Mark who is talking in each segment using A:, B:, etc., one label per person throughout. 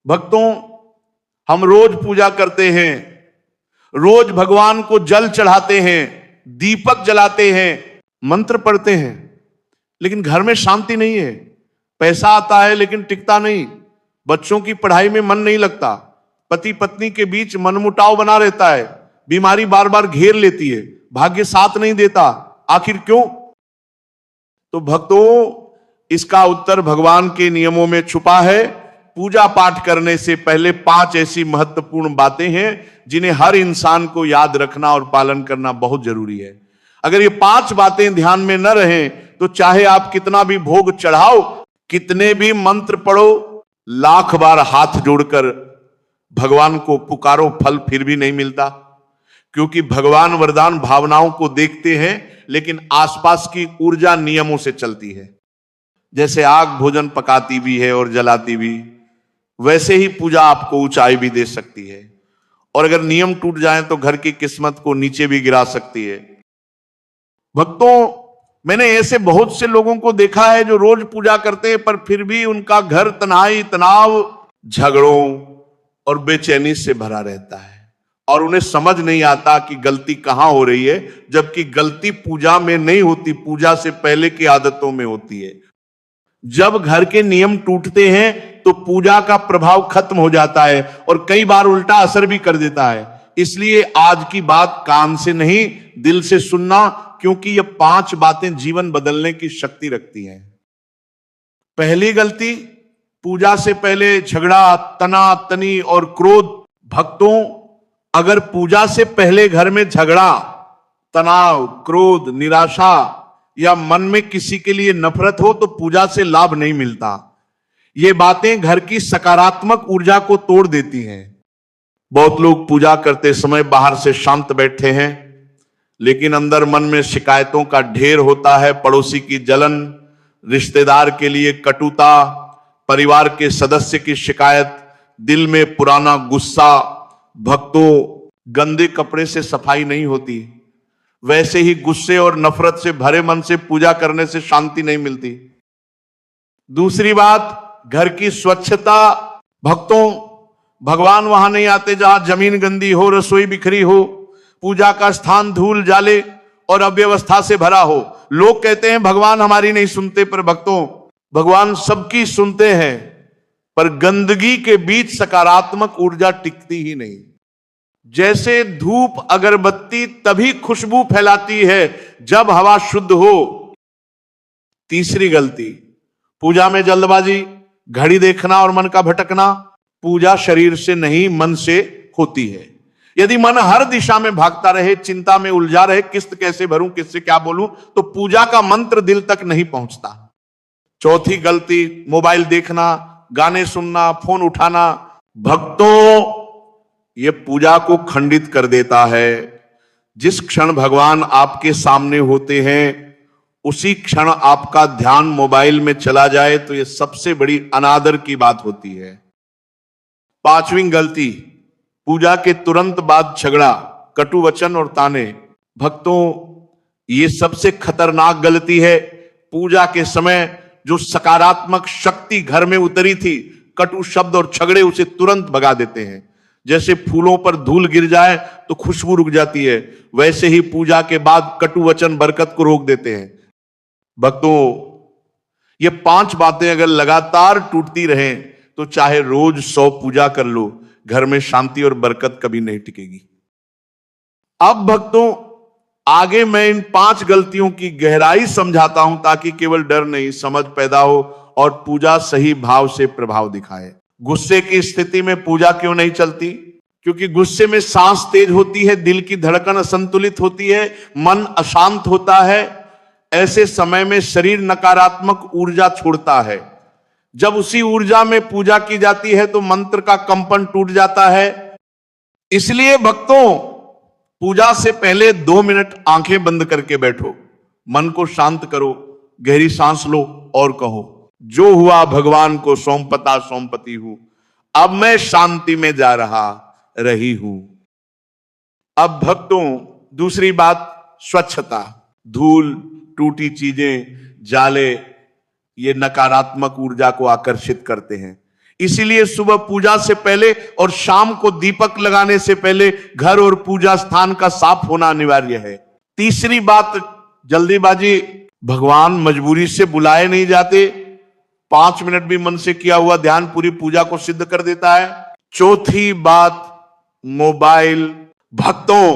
A: भक्तों, हम रोज पूजा करते हैं, रोज भगवान को जल चढ़ाते हैं, दीपक जलाते हैं, मंत्र पढ़ते हैं, लेकिन घर में शांति नहीं है। पैसा आता है लेकिन टिकता नहीं, बच्चों की पढ़ाई में मन नहीं लगता, पति पत्नी के बीच मनमुटाव बना रहता है, बीमारी बार बार घेर लेती है, भाग्य साथ नहीं देता। आखिर क्यों? तो भक्तों, इसका उत्तर भगवान के नियमों में छुपा है। पूजा पाठ करने से पहले 5 ऐसी महत्वपूर्ण बातें हैं जिन्हें हर इंसान को याद रखना और पालन करना बहुत जरूरी है। अगर ये 5 बातें ध्यान में न रहें तो चाहे आप कितना भी भोग चढ़ाओ, कितने भी मंत्र पढ़ो, लाख बार हाथ जोड़कर भगवान को पुकारो, फल फिर भी नहीं मिलता। क्योंकि भगवान वरदान भावनाओं को देखते हैं, लेकिन आसपास की ऊर्जा नियमों से चलती है। जैसे आग भोजन पकाती भी है और जलाती भी, वैसे ही पूजा आपको ऊंचाई भी दे सकती है, और अगर नियम टूट जाए तो घर की किस्मत को नीचे भी गिरा सकती है। भक्तों, मैंने ऐसे बहुत से लोगों को देखा है जो रोज पूजा करते हैं, पर फिर भी उनका घर तनाई, तनाव, झगड़ों और बेचैनी से भरा रहता है, और उन्हें समझ नहीं आता कि गलती कहां हो रही है, जबकि गलती पूजा में नहीं होती, पूजा से पहले की आदतों में होती है। जब घर के नियम टूटते हैं तो पूजा का प्रभाव खत्म हो जाता है और कई बार उल्टा असर भी कर देता है। इसलिए आज की बात कान से नहीं, दिल से सुनना, क्योंकि ये 5 बातें जीवन बदलने की शक्ति रखती हैं। पहली गलती, पूजा से पहले झगड़ा, तना तनी और क्रोध। भक्तों, अगर पूजा से पहले घर में झगड़ा, तनाव, क्रोध, निराशा या मन में किसी के लिए नफरत हो तो पूजा से लाभ नहीं मिलता। ये बातें घर की सकारात्मक ऊर्जा को तोड़ देती हैं। बहुत लोग पूजा करते समय बाहर से शांत बैठे हैं, लेकिन अंदर मन में शिकायतों का ढेर होता है। पड़ोसी की जलन, रिश्तेदार के लिए कटुता, परिवार के सदस्य की शिकायत, दिल में पुराना गुस्सा। भक्तों, गंदे कपड़े से सफाई नहीं होती, वैसे ही गुस्से और नफरत से भरे मन से पूजा करने से शांति नहीं मिलती। दूसरी बात, घर की स्वच्छता। भक्तों, भगवान वहां नहीं आते जहां जमीन गंदी हो, रसोई बिखरी हो, पूजा का स्थान धूल जाले और अव्यवस्था से भरा हो। लोग कहते हैं भगवान हमारी नहीं सुनते, पर भक्तों, भगवान सबकी सुनते हैं, पर गंदगी के बीच सकारात्मक ऊर्जा टिकती ही नहीं। जैसे धूप अगरबत्ती तभी खुशबू फैलाती है जब हवा शुद्ध हो। तीसरी गलती, पूजा में जल्दबाजी, घड़ी देखना और मन का भटकना। पूजा शरीर से नहीं, मन से होती है। यदि मन हर दिशा में भागता रहे, चिंता में उलझा रहे, किस्त कैसे भरूं, किससे क्या बोलूं, तो पूजा का मंत्र दिल तक नहीं पहुंचता। चौथी गलती, मोबाइल देखना, गाने सुनना, फोन उठाना। भक्तों, यह पूजा को खंडित कर देता है। जिस क्षण भगवान आपके सामने होते हैं, उसी क्षण आपका ध्यान मोबाइल में चला जाए तो यह सबसे बड़ी अनादर की बात होती है। पांचवी गलती, पूजा के तुरंत बाद झगड़ा, कटु वचन और ताने। भक्तों, यह सबसे खतरनाक गलती है। पूजा के समय जो सकारात्मक शक्ति घर में उतरी थी, कटु शब्द और झगड़े उसे तुरंत भगा देते हैं। जैसे फूलों पर धूल गिर जाए तो खुशबू रुक जाती है, वैसे ही पूजा के बाद कटु वचन बरकत को रोक देते हैं। भक्तों, ये 5 बातें अगर लगातार टूटती रहें तो चाहे रोज 100 पूजा कर लो, घर में शांति और बरकत कभी नहीं टिकेगी। अब भक्तों, आगे मैं इन 5 गलतियों की गहराई समझाता हूं ताकि केवल डर नहीं, समझ पैदा हो और पूजा सही भाव से प्रभाव दिखाए। गुस्से की स्थिति में पूजा क्यों नहीं चलती? क्योंकि गुस्से में सांस तेज होती है, दिल की धड़कन असंतुलित होती है, मन अशांत होता है। ऐसे समय में शरीर नकारात्मक ऊर्जा छोड़ता है। जब उसी ऊर्जा में पूजा की जाती है तो मंत्र का कंपन टूट जाता है। इसलिए भक्तों, पूजा से पहले 2 मिनट आंखें बंद करके बैठो, मन को शांत करो, गहरी सांस लो और कहो, जो हुआ भगवान को सौंपता सौंपती हूं, अब मैं शांति में जा रही हूं। अब भक्तों, दूसरी बात, स्वच्छता। धूल, टूटी चीजें, जाले, ये नकारात्मक ऊर्जा को आकर्षित करते हैं। इसीलिए सुबह पूजा से पहले और शाम को दीपक लगाने से पहले घर और पूजा स्थान का साफ होना अनिवार्य है। तीसरी बात, जल्दीबाजी, भगवान मजबूरी से बुलाए नहीं जाते। 5 मिनट भी मन से किया हुआ ध्यान पूरी पूजा को सिद्ध कर देता है। चौथी बात, मोबाइल भक्तों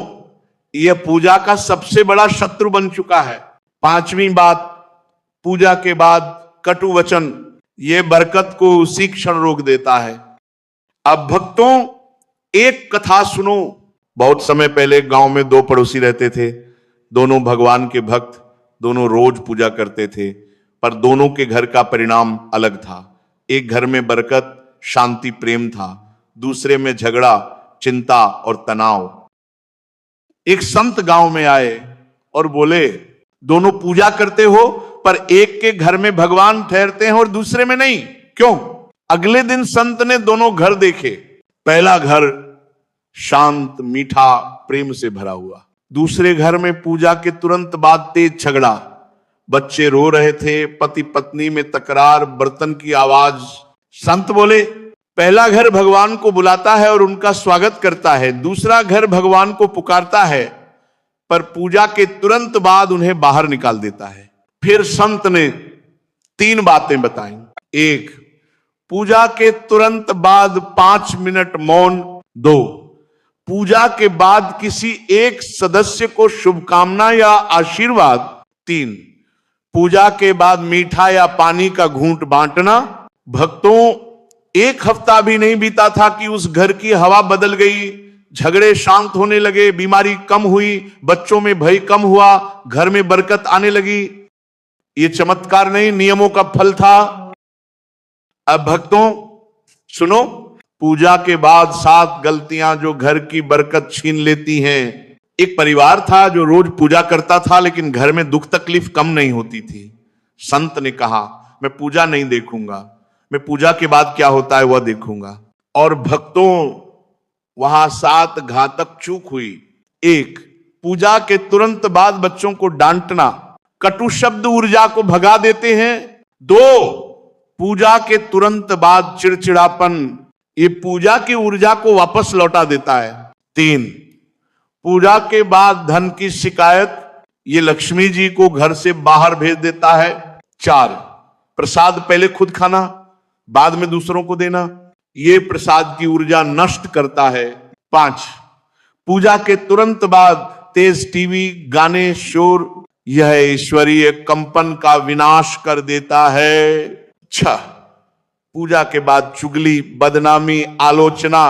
A: यह पूजा का सबसे बड़ा शत्रु बन चुका है। 5वीं बात, पूजा के बाद कटु वचन ये बरकत को उसी क्षण रोक देता है। अब भक्तों एक कथा सुनो। बहुत समय पहले गांव में 2 पड़ोसी रहते थे। दोनों भगवान के भक्त, दोनों रोज पूजा करते थे, पर दोनों के घर का परिणाम अलग था। एक घर में बरकत, शांति, प्रेम था, दूसरे में झगड़ा, चिंता और तनाव। एक संत गांव में आए और बोले, दोनों पूजा करते हो पर एक के घर में भगवान ठहरते हैं और दूसरे में नहीं, क्यों? अगले दिन संत ने दोनों घर देखे। पहला घर शांत, मीठा, प्रेम से भरा हुआ। दूसरे घर में पूजा के तुरंत बाद तेज झगड़ा, बच्चे रो रहे थे, पति पत्नी में तकरार, बर्तन की आवाज। संत बोले, पहला घर भगवान को बुलाता है और उनका स्वागत करता है, दूसरा घर भगवान को पुकारता है पर पूजा के तुरंत बाद उन्हें बाहर निकाल देता है। फिर संत ने 3 बातें बताई। 1, पूजा के तुरंत बाद 5 मिनट मौन। 2, पूजा के बाद किसी एक सदस्य को शुभकामना या आशीर्वाद। 3, पूजा के बाद मीठा या पानी का घूंट बांटना। भक्तों 1 हफ्ता भी नहीं बीता था कि उस घर की हवा बदल गई, झगड़े शांत होने लगे, बीमारी कम हुई, बच्चों में भय कम हुआ, घर में बरकत आने लगी। ये चमत्कार नहीं, नियमों का फल था। अब भक्तों सुनो, पूजा के बाद 7 गलतियां जो घर की बरकत छीन लेती हैं। एक परिवार था जो रोज पूजा करता था लेकिन घर में दुख तकलीफ कम नहीं होती थी। संत ने कहा, मैं पूजा नहीं देखूंगा, मैं पूजा के बाद क्या होता है वह देखूंगा। और भक्तों वहां 7 घातक चूक हुई। 1, पूजा के तुरंत बाद बच्चों को डांटना, कटु शब्द ऊर्जा को भगा देते हैं। 2, पूजा के तुरंत बाद चिड़चिड़ापन, ये पूजा की ऊर्जा को वापस लौटा देता है। 3, पूजा के बाद धन की शिकायत, ये लक्ष्मी जी को घर से बाहर भेज देता है। 4, प्रसाद पहले खुद खाना बाद में दूसरों को देना, ये प्रसाद की ऊर्जा नष्ट करता है। 5, पूजा के तुरंत बाद तेज टीवी, गाने, शोर, यह ईश्वरीय कंपन का विनाश कर देता है। 6, पूजा के बाद चुगली, बदनामी, आलोचना,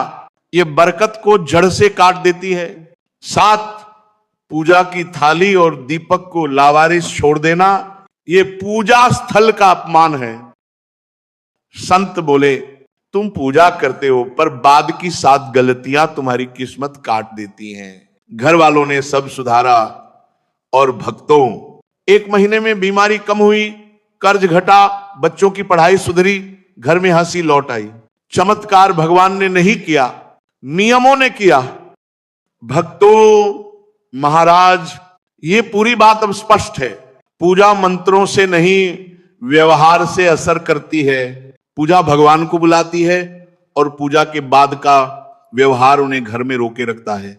A: ये बरकत को जड़ से काट देती है। 7, पूजा की थाली और दीपक को लावारिस छोड़ देना, ये पूजा स्थल का अपमान है। संत बोले, तुम पूजा करते हो पर बाद की 7 गलतियां तुम्हारी किस्मत काट देती हैं। घर वालों ने सब सुधारा और भक्तों 1 महीने में बीमारी कम हुई, कर्ज घटा, बच्चों की पढ़ाई सुधरी, घर में हंसी लौट आई। चमत्कार भगवान ने नहीं किया, नियमों ने किया। भक्तों महाराज ये पूरी बात अब स्पष्ट है, पूजा मंत्रों से नहीं व्यवहार से असर करती है। पूजा भगवान को बुलाती है और पूजा के बाद का व्यवहार उन्हें घर में रोके रखता है।